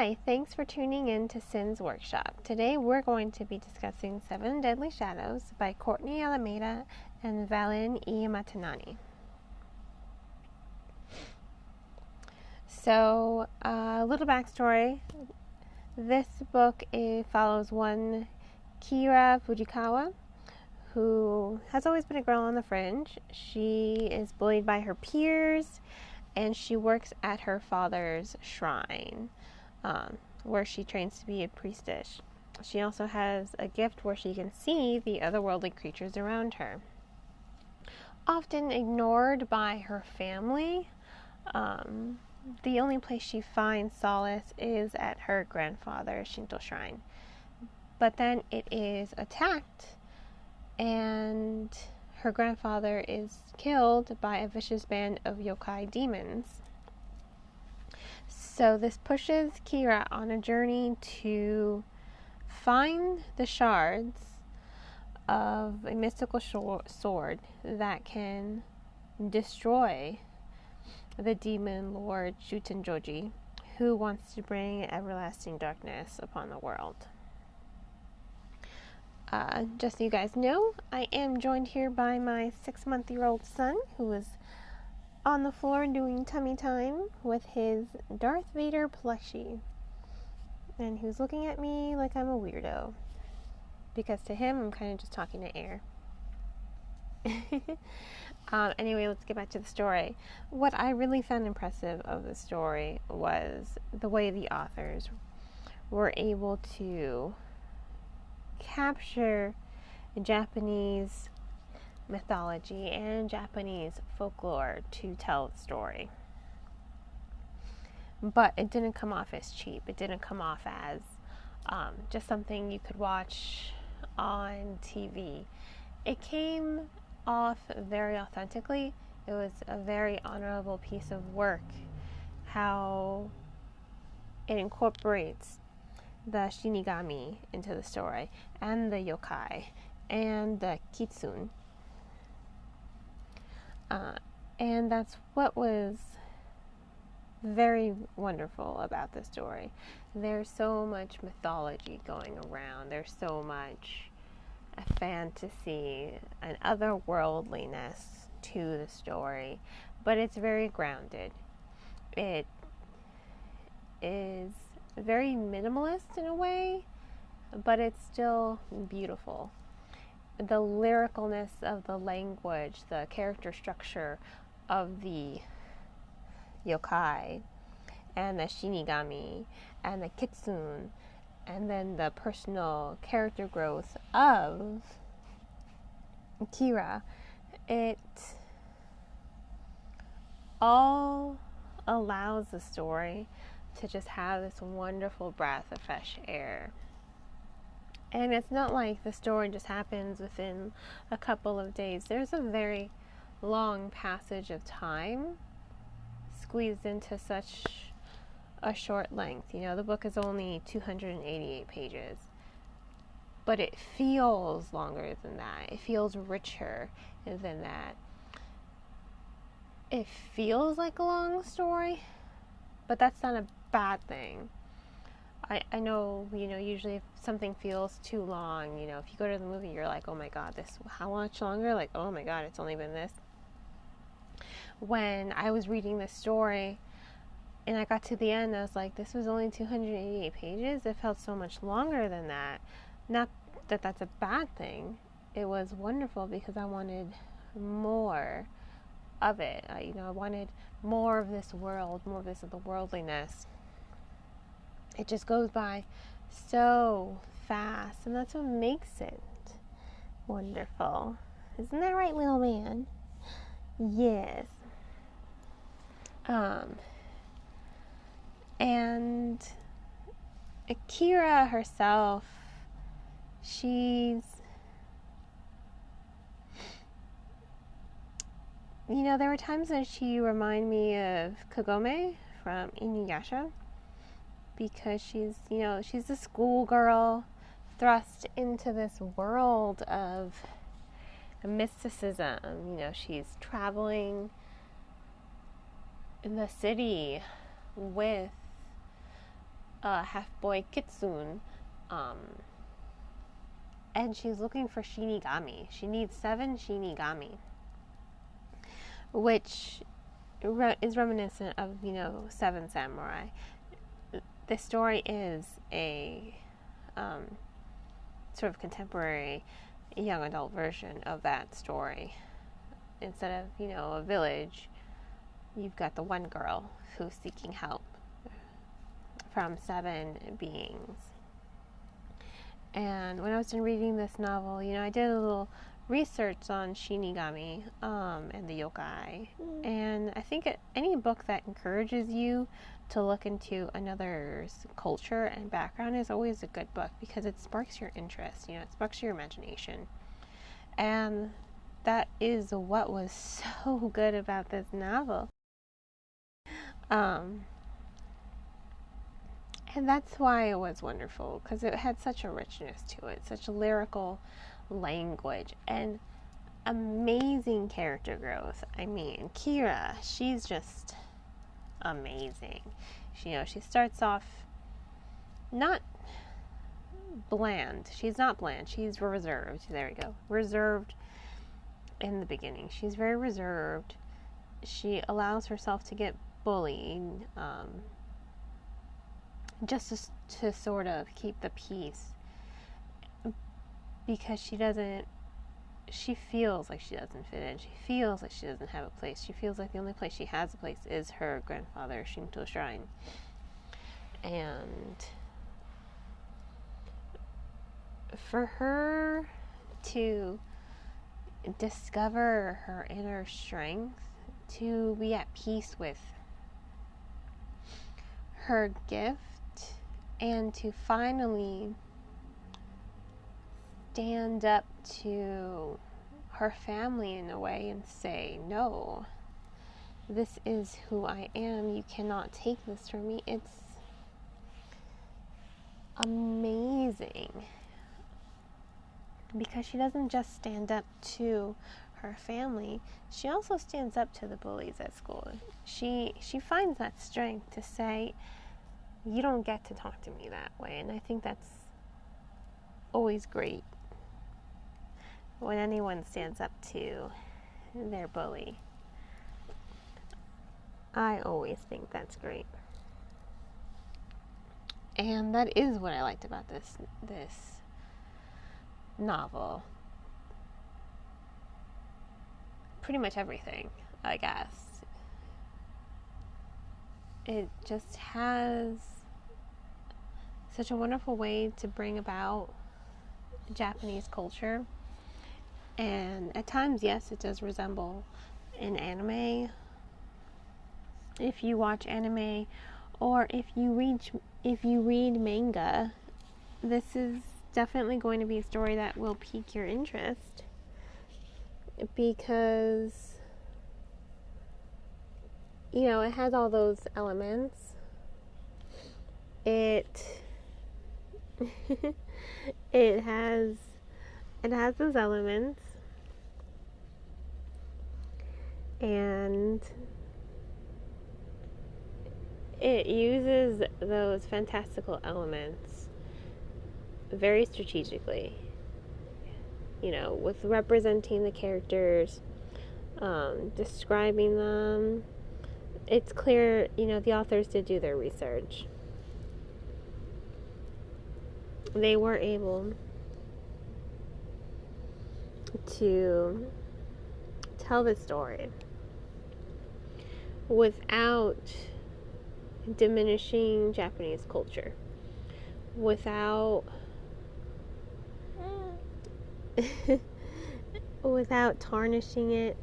Hi, thanks for tuning in to Sin's Workshop. Today we're going to be discussing Seven Deadly Shadows by Courtney Alameda and Valynne Maetani. So, a little backstory. This book follows one Akira Fujikawa, who has always been a girl on the fringe. She is bullied by her peers, and she works at her father's shrine, where she trains to be a priestess. She also has a gift where she can see the otherworldly creatures around her. Often ignored by her family, the only place she finds solace is at her grandfather's Shinto shrine. But then it is attacked, and her grandfather is killed by a vicious band of yokai demons. So this pushes Akira on a journey to find the shards of a mystical sword that can destroy the demon lord Shutenjoji, who wants to bring everlasting darkness upon the world. Just so you guys know, I am joined here by my 6-month-old son, who is on the floor doing tummy time with his Darth Vader plushie. And he was looking at me like I'm a weirdo, because to him, I'm kind of just talking to air. Anyway, let's get back to the story. What I really found impressive of the story was the way the authors were able to capture Japanese mythology and Japanese folklore to tell the story. But it didn't come off as cheap. It didn't come off as just something you could watch on TV. It came off very authentically. It was a very honorable piece of work, how it incorporates the Shinigami into the story, and the yokai, and the kitsune. And that's what was very wonderful about the story. There's so much mythology going around. There's so much fantasy and otherworldliness to the story, but it's very grounded. It is very minimalist in a way, but it's still beautiful. The lyricalness of the language, the character structure of the yokai and the shinigami and the kitsune, and then the personal character growth of Akira, it all allows the story to just have this wonderful breath of fresh air. And it's not like the story just happens within a couple of days. There's a very long passage of time squeezed into such a short length. You know, the book is only 288 pages. But it feels longer than that. It feels richer than that. It feels like a long story, but that's not a bad thing. I know, usually if something feels too long, if you go to the movie, you're like, oh my god, how much longer? Like, oh my god, it's only been this. When I was reading this story and I got to the end, I was like, this was only 288 pages. It felt so much longer than that. Not that that's a bad thing. It was wonderful because I wanted more of it. I wanted more of this world, more of this otherworldliness. It just goes by so fast, and that's what makes it wonderful. Isn't that right, little man? Yes. And Akira herself, she's, there were times when she reminded me of Kagome from Inuyasha, because she's a schoolgirl thrust into this world of mysticism. She's traveling in the city with half-boy Kitsune, and she's looking for Shinigami. She needs 7 Shinigami, which is reminiscent of, 7 Samurai. The story is a sort of contemporary young adult version of that story. Instead of, a village, you've got the one girl who's seeking help from 7 beings. And when I was reading this novel, I did a little research on Shinigami and the yokai. And I think any book that encourages you to look into another's culture and background is always a good book, because it sparks your interest, it sparks your imagination. And that is what was so good about this novel. And that's why it was wonderful, because it had such a richness to it, such a lyrical language, and amazing character growth. I mean, Kira, she's just amazing. She starts off not bland. She's not bland. She's reserved. There we go. Reserved in the beginning. She's very reserved. She allows herself to get bullied, just to sort of keep the peace, because she feels like she doesn't fit in. She feels like she doesn't have a place. She feels like the only place she has a place is her grandfather's Shinto shrine. And for her to discover her inner strength, to be at peace with her gift, and to finally stand up to her family in a way and say, no, this is who I am. You cannot take this from me. It's amazing, because she doesn't just stand up to her family, she also stands up to the bullies at school. She finds that strength to say, you don't get to talk to me that way. And I think that's always great when anyone stands up to their bully. I always think that's great. And that is what I liked about this novel. Pretty much everything, I guess. It just has such a wonderful way to bring about Japanese culture. And at times, yes, it does resemble an anime. If you watch anime, or if you read manga, this is definitely going to be a story that will pique your interest, because it has all those elements. It has those elements, and it uses those fantastical elements very strategically, with representing the characters, describing them. It's clear, the authors did do their research. They were able to tell the story without diminishing Japanese culture, without tarnishing it,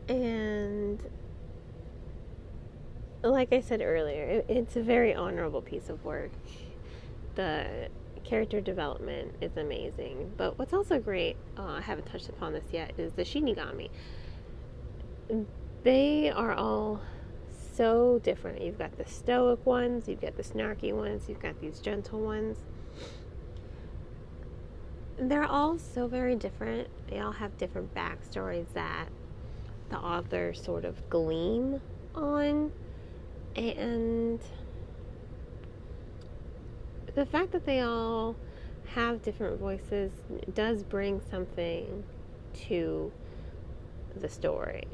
and like I said earlier, it's a very honorable piece of work. The character development is amazing. But what's also great, I haven't touched upon this yet, is the Shinigami. They are all so different. You've got the stoic ones, you've got the snarky ones, you've got these gentle ones. They're all so very different. They all have different backstories that the author sort of glean on. And the fact that they all have different voices does bring something to the story.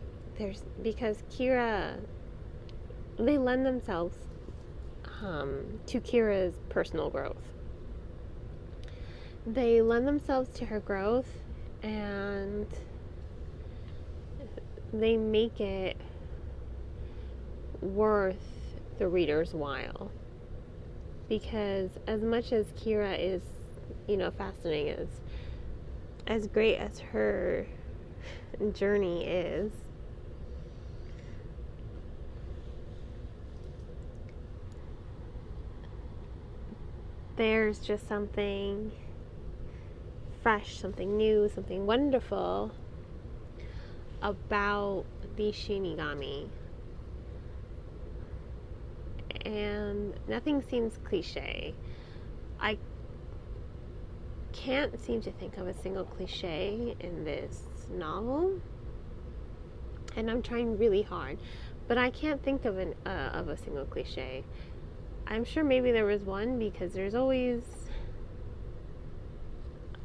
Because Kira, they lend themselves to Kira's personal growth. They lend themselves to her growth, and they make it worth the reader's while. Because as much as Kira is, fascinating, as great as her journey is, there's just something fresh, something new, something wonderful about the Shinigami. And nothing seems cliche. I can't seem to think of a single cliche in this novel, and I'm trying really hard, but I can't think of a single cliche. I'm sure maybe there was one, because there's always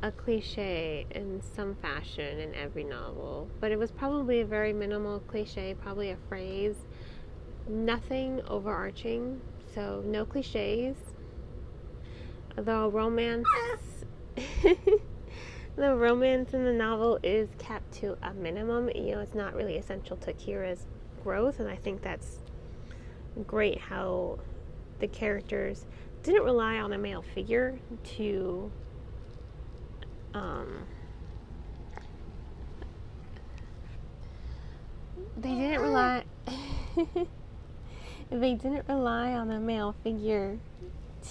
a cliche in some fashion in every novel, but it was probably a very minimal cliche, probably a phrase, nothing overarching, so no cliches. The romance the romance in the novel is kept to a minimum. It's not really essential to Kira's growth, and I think that's great how the characters didn't rely on a male figure to they didn't rely on a male figure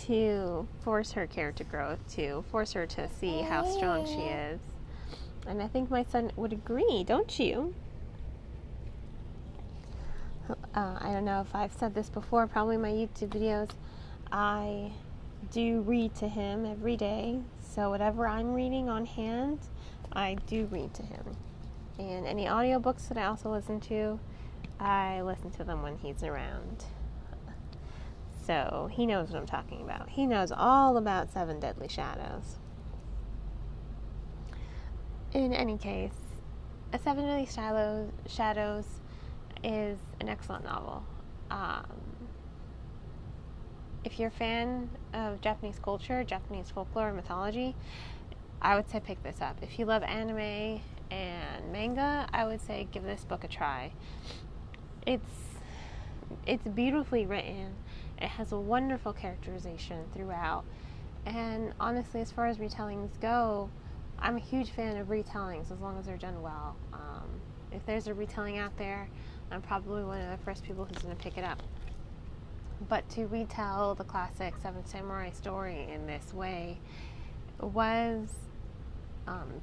to force her character growth, to force her to see how strong she is. And I think my son would agree, don't you? I don't know if I've said this before, probably in my YouTube videos. I do read to him every day, so whatever I'm reading on hand, I do read to him. And any audiobooks that I also listen to, I listen to them when he's around. So he knows what I'm talking about. He knows all about Seven Deadly Shadows. In any case, Seven Deadly Shadows is an excellent novel. If you're a fan of Japanese culture, Japanese folklore, and mythology, I would say pick this up. If you love anime and manga, I would say give this book a try. It's beautifully written. It has a wonderful characterization throughout. And honestly, as far as retellings go, I'm a huge fan of retellings as long as they're done well. If there's a retelling out there, I'm probably one of the first people who's going to pick it up. But to retell the classic Seven Samurai story in this way was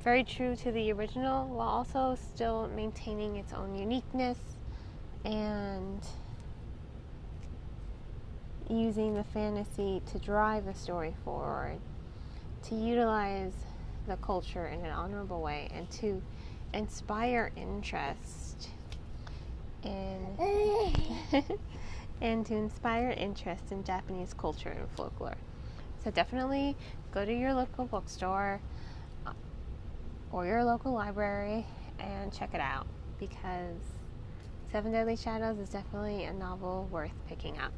very true to the original, while also still maintaining its own uniqueness and using the fantasy to drive the story forward, to utilize the culture in an honorable way, and to inspire interest in Japanese culture and folklore. So definitely go to your local bookstore or your local library and check it out, because Seven Deadly Shadows is definitely a novel worth picking up.